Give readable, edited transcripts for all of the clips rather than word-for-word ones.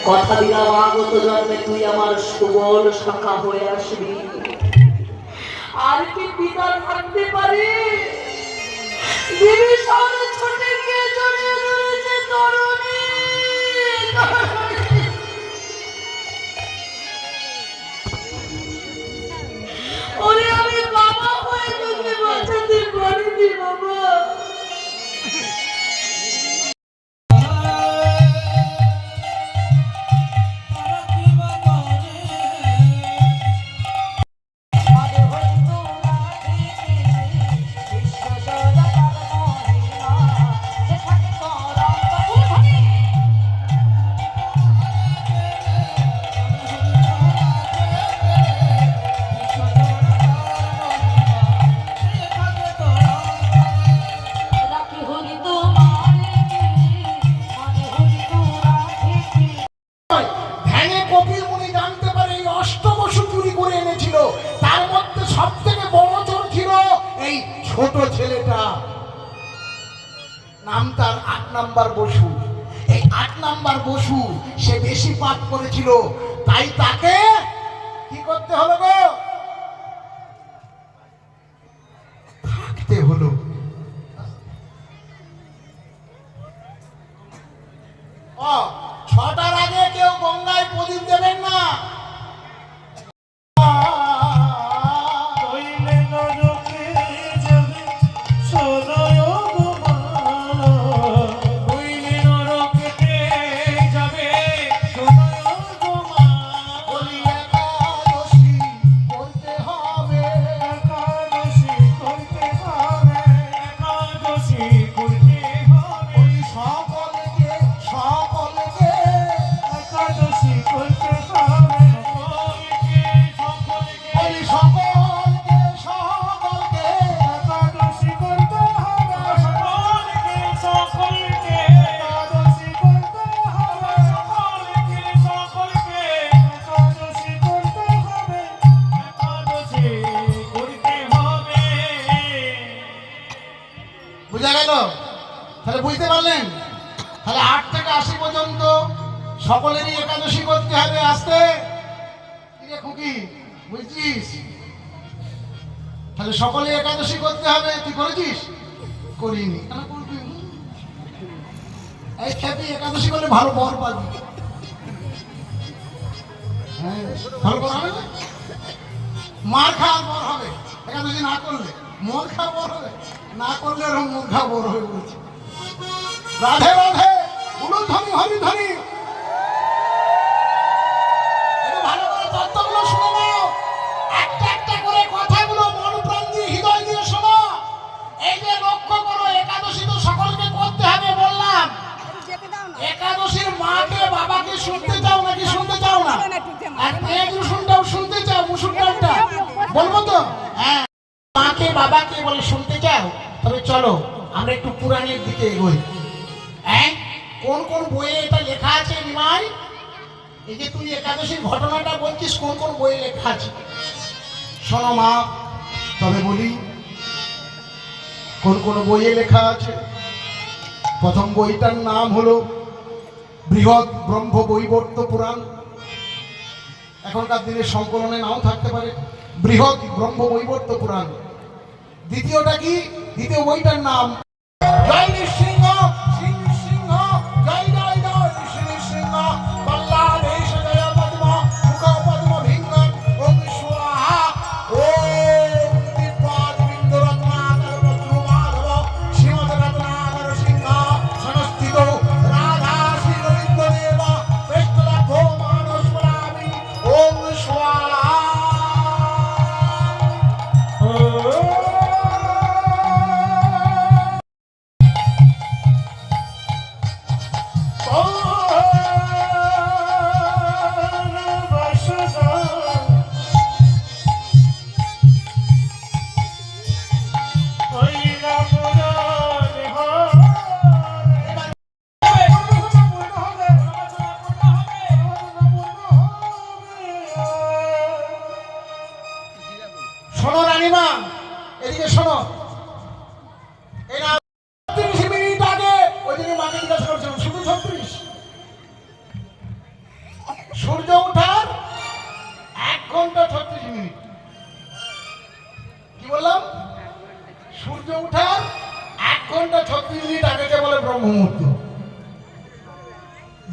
কথা দিলাম আগত জন্মে তুই আমার সুবল শাখা হয়ে আসবি। আর কি পিতা থাকতে পারে? বিভীষণ ছুটে গিয়ে জড়িয়ে ধরেছে তরুণী। ওরে আমি বাবা হয়ে তোকে বাঁচাতে পারিনি বাবা। ছোট ছেলেটা নাম তার ৮ নাম্বার বসু। এই ৮ নাম্বার বসু সে বেশি পাপ করেছিল, তাই তাকে কি করতে হলো গো? থাকতে হলো। ও ৬টার আগে কেউ গঙ্গায় প্রদীপ দেবেন না। বুঝা গেল? তাহলে বুঝতে পারলেন? তাহলে ৮ থেকে ৮০ পর্যন্ত সকলেরই একাদশী করতে হবে। আসতে খুকি বুঝছিস? তাহলে সকলে একাদশী করতে হবে। তুই করেছিস? করিনি। কেন করবি? এই খেতে একাদশী করলে ভালো বর পাবি। হ্যাঁ, ভালো বর হবে না? মার খাওয়ার বর হবে। একাদশী না করলে মর খাওয়া বর হবে, না করলে এরকম মূর্খা বড় হয়ে বলছে। রাধে রাধে, উলুধ্বনি হরিধ্বনি। ভালো করে তত্ত্বগুলো শুনে নাও, একটা একটা করে কথাগুলো মন প্রাণ দিয়ে হৃদয় দিয়ে শোনো। এই যে লক্ষ্য করো, একাদশী তো সকলকে করতে হবে বললাম। একাদশীর মাকে বাবাকে শুনতে চাও নাকি শুনতে চাও না? আর পেঁয়াজ রসুনটাও শুনতে চাও? মুসুর ডালটা বলবো তো? হ্যাঁ, মাকে বাবাকে বলে শুনতে চাও? তবে চলো আমরা একটু পুরাণের দিকে এগোই। হ্যাঁ, কোন কোন বইয়ে এটা লেখা আছে নিমাই? এই যে তুই একাদশীর ঘটনাটা বলছিস, কোন কোন বইয়ে লেখা আছে শোনো মা। তবে বলি কোন কোন বইয়ে লেখা আছে। প্রথম বইটার নাম হলো বৃহৎ ব্রহ্ম বৈবর্ত পুরাণ। এখনকার দিনে সংকলনে নাও থাকতে পারে, বৃহৎ ব্রহ্ম বৈবর্ত পুরাণ। দ্বিতীয়টা কি? দ্বিতীয় বইটার নাম জয় নৃসিংহ, সিংহ জয় জয় জয় নৃসিংহ, বল্লাদেশ জয় পদ্ম, মুখ পদ্ম ভিঙ্গ, ওম স্বাহা। ওম দিব্যাদ বিন্দু রত্নাকর রত্নমাধব শ্রীমদ রত্নাকর সিংহ সংস্থিত রাধা শ্রী রবীন্দ্র দেব পৃষ্ঠলাভ মানসপরামি। ওম স্বাহা। সূর্য ওঠার 1 ঘন্টা 36 মিনিট। কি বললাম? সূর্য ওঠার 1 ঘন্টা 36 মিনিট আগেকে বলে ব্রহ্ম মুহূর্ত।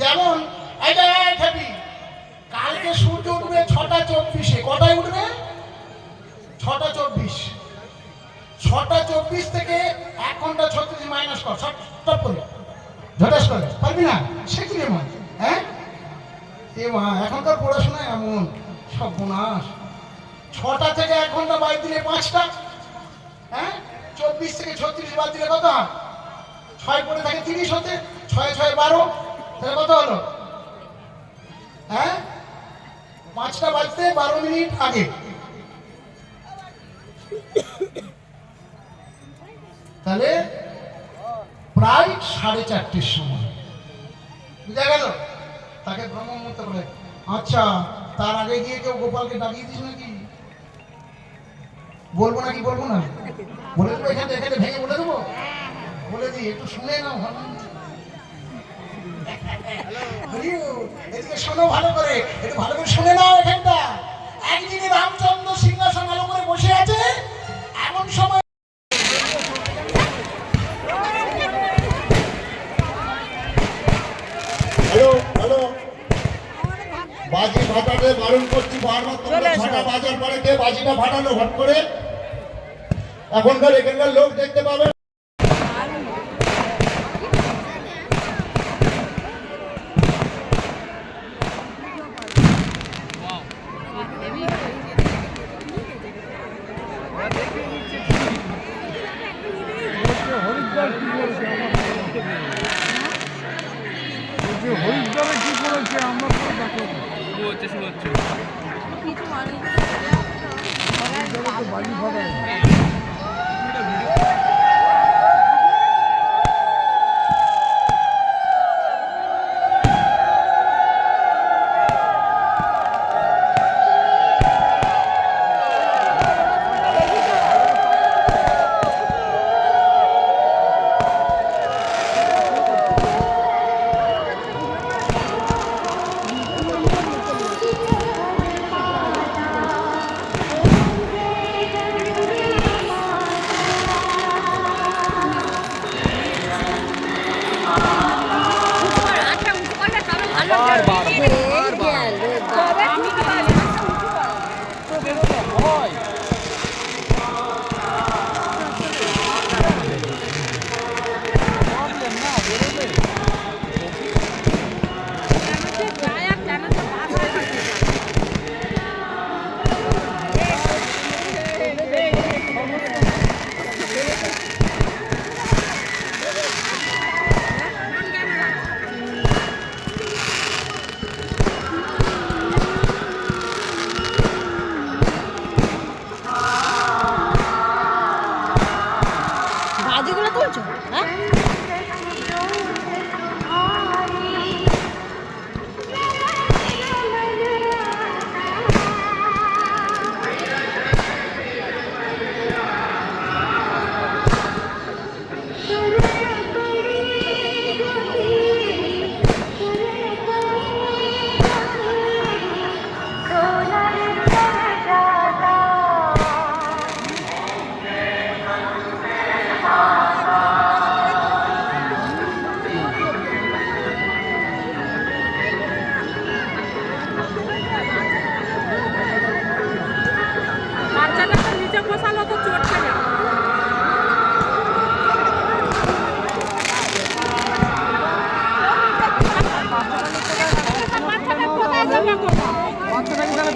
যেমন এই যে খাবি, কালকে সূর্য উঠবে 6টা 24-এ। কটায় উঠবে? 6টা 24। 6টা 24 থেকে 1 ঘন্টা 36 মাইনাস কর, সব করে ঝটাস করে পারবি না? সে কি রে মা? হ্যাঁ এ মা, এখনকার পড়াশোনা এমন সর্বনাশ। 6টা থেকে 1 ঘন্টা বাদ দিলে 5টা, হ্যাঁ 24 থেকে 36 বাদ দিলে কত হয়? 6 পড়ে থাকে 30 হতে, 6 6 12, তাহলে কত হলো? হ্যাঁ 5টা বাজতে 12 মিনিট আগে, তাহলে প্রায় 4:30-এর সময়। বুঝা গেল? তাকে ব্রহ্ম মুহূর্ত বলে। আচ্ছা, তার আগে গিয়ে কেউ গোপালকে ডাকিয়ে দিস নাকি? বলবো নাকি বলবো না? বলে দেবো, এখানে এখানে ভেঙে বলে দেবো? বলে দিই, একটু শুনে নাও ভালো। এদিকে শোনো ভালো করে, একটু ভালো করে শুনে নাও এখানটা। একদিনে রামচন্দ্র সিংহাসন ভালো করে বসে আছে, এমন সময় হ্যালো হ্যালো, বাজি ফাটাতে বারণ করছি বারবার। তোমরা 6টা বাজার পরে কে বাজিটা ফাটালো হট করে? এখানকার লোক দেখতে পাবে। হরিদ্বারে কি করেছে আমরা দেখো, শুরু হচ্ছে কিছু মানুষ বাজি ফাটায়।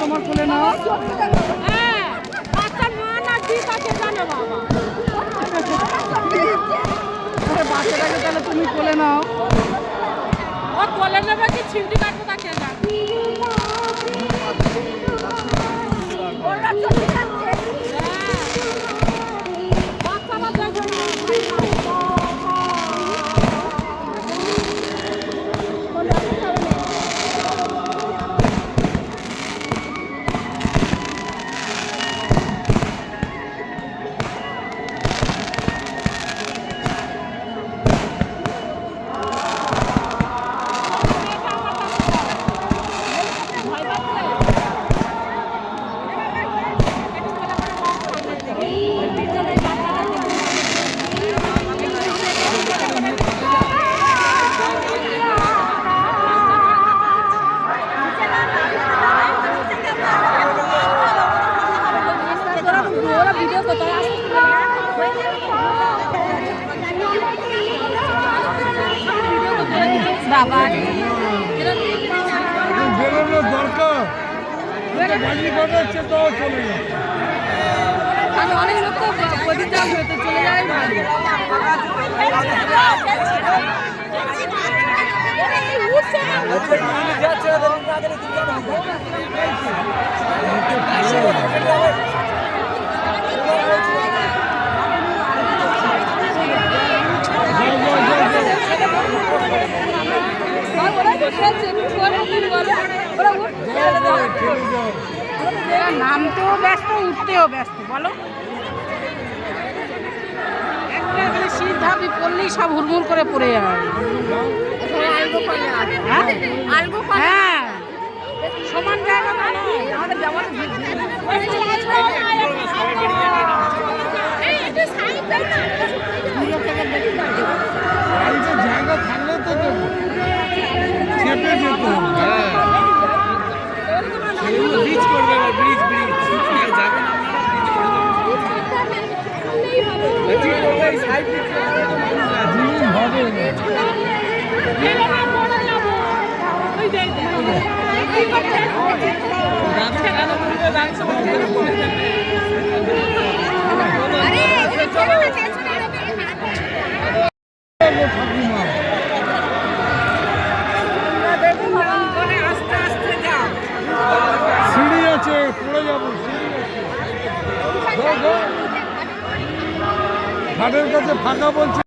তোমার কোলে নাও। হ্যাঁ, বাচ্চার মা না ঠিক আছে জানো বাবা। বাচ্চাটাকে তাহলে তুমি কোলে নাও। ও কোলে নেবে কি ছিমটি কাটবে তাকে জানো। দরকার বাজি বাজাচ্ছে তো চলে যায়। আমি অনেক লোক তো প্রতিটা হতে চলে যায় ভালো। নামতেও ব্যস্ত, উঠতেও ব্যস্ত, বলো একটা শীত ধাপি পড়লেই সব হুড়মুড় করে পড়ে যায়। হ্যাঁ, সমান জায়গা আমাদের ব্যবহার জায়গা থাকলে তো চেপে যেত। ব্রিজ করবে, ব্রিজ ব্রিজ যাবেন সিঁড়ি আছে, পড়ে যাবো, ঘাটের কাছে ফাঁকা বলছে।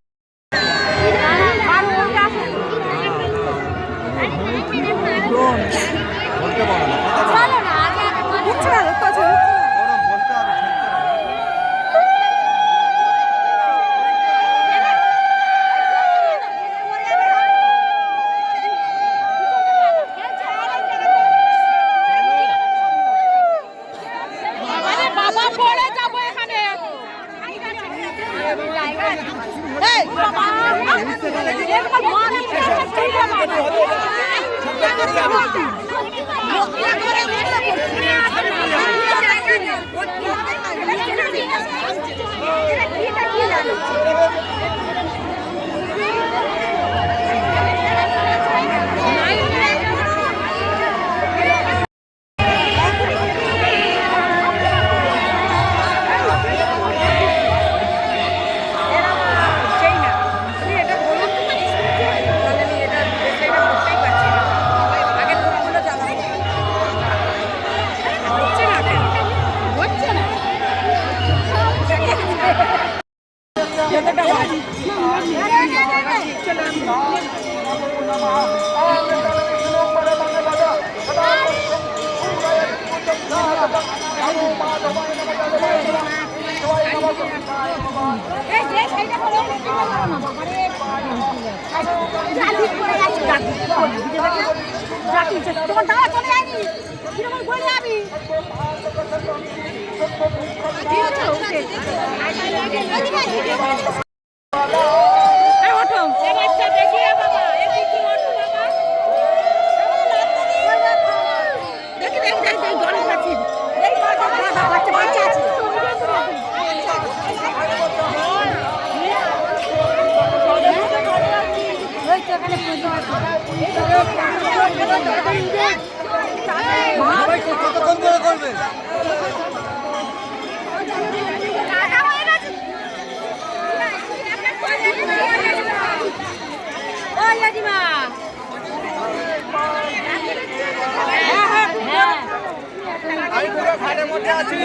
তোমার দাঁড়া চলে যায়নি কিরকম বলে আমি ওঠো বাচ্চা দেখিয়ে বাবা দেখি কি ওঠো বাবা দেখি দেখি দেখি জলে খাচ্ছি এই বাচ্চা বাচ্চা বাচ্চা আছে ওই তো এখানে পুজো কতক্ষণ ধরে করবে? ঘাটের মধ্যে আছি।